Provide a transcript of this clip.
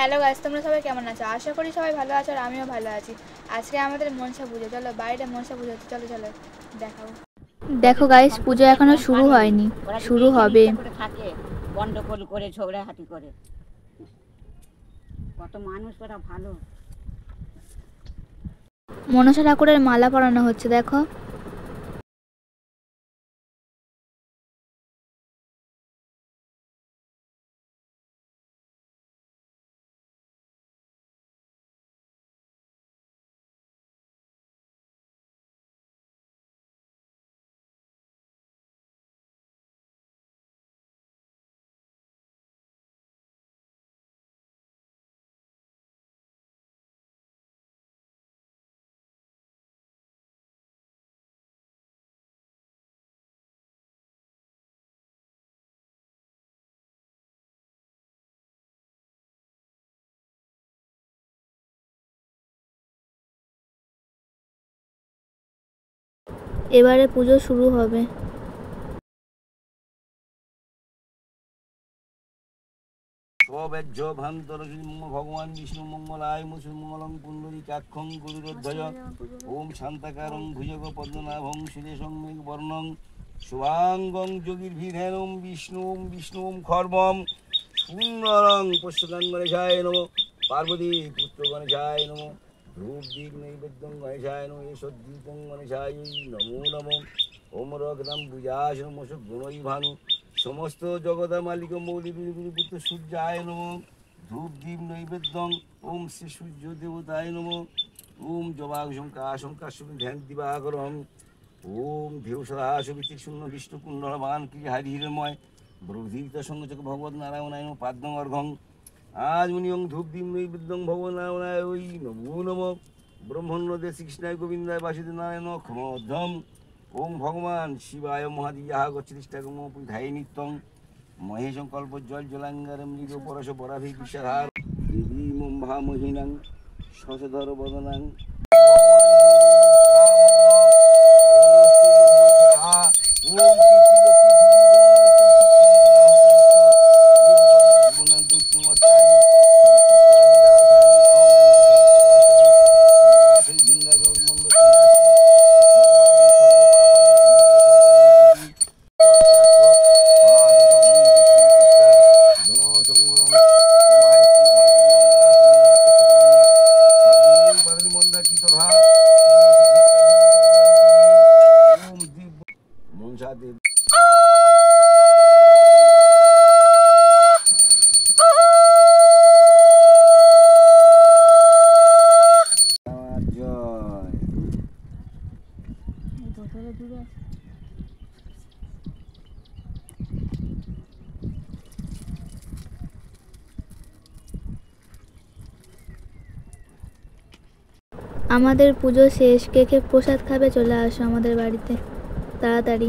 Hello guys, তোমরা সবাই কেমন আছো? আশা করি সবাই ভালো আছো আর আমিও ভালো আছি। আজকে আমাদের মনসা পুজো। চলো বাইরে মনসা পুজো হচ্ছে, চলো চলো দেখাবো। দেখো গাইস, পুজো এখনো শুরু হয়নি, শুরু হবে। গন্ডগোল করে ঝগড়াহাটি করে কত মানুষ, ওরা ভালো। মনসা ঠাকুরের মালা পরানো হচ্ছে, দেখো। এবারে পুজো শুরু হবে। ভগবান বিষ্ণু মঙ্গলায় মুসুমঙ্গলং পুণ্ডরীকাক্ষং গুরুরধ্বজ ওম শান্তাকারং ভুজগ পদ্মনাভং সুরেশং মেঘবর্ণং শুভাঙ্গং যোগীর্ভিধেনম বিষ্ণুম খর্বম সুন্দরং পুষ্পকাং গণেশায় নমঃ পার্বতী পুত্র গণেশায় নমঃ ধূপ দীপ নৈবেদ্যং গণেশায় নমঃ এষদ্দীপং গণেশায় নমো নমঃ ওম রগ্নাম বুজাসন মশক গুণই ভানু সমস্ত জগদা মালিক মৌলি পুত্র সূর্যায় নমঃ ধূপ দীপ নৈবেদ্যং ওম শ্রী সূর্য দেবতায় নমঃ ওম জবাশঙ্কা আশঙ্কাশুনি ধ্যান দিবাকরম ওম দেব সদা সবিতি শূন্য বিষ্ণু কুণ্ডলবান কি হরিহরময় ব্রহ্মীত সঙ্গচক ভগবত নারায়ণায় নমঃ পাদ্যং অর্ঘং আজ মুনিয়ং ধূপ দীপ নৈবেদ্যং ভগবত নারায়ণায় ওই নমো নমঃ ব্রহ্মণ্যদে শ্রীকৃষ্ণায় গোবিন্দায় বাসুদেব নারায়ণ ক্ষমধ্বম ওম ভগবান শিবায় মহাদিয়া গচ্ছিষ্টাগম ধায় নিত্যং মহেশং কল্পজ্জ্বল জলাঙ্গার মৃগ পরশ বরাভি বিষাধার দেবী মুম্ভা মহিনাং শশধর বদনাং আমাদের পুজো শেষ, কে কে প্রসাদ খাবে চলে আসো আমাদের বাড়িতে তাড়াতাড়ি।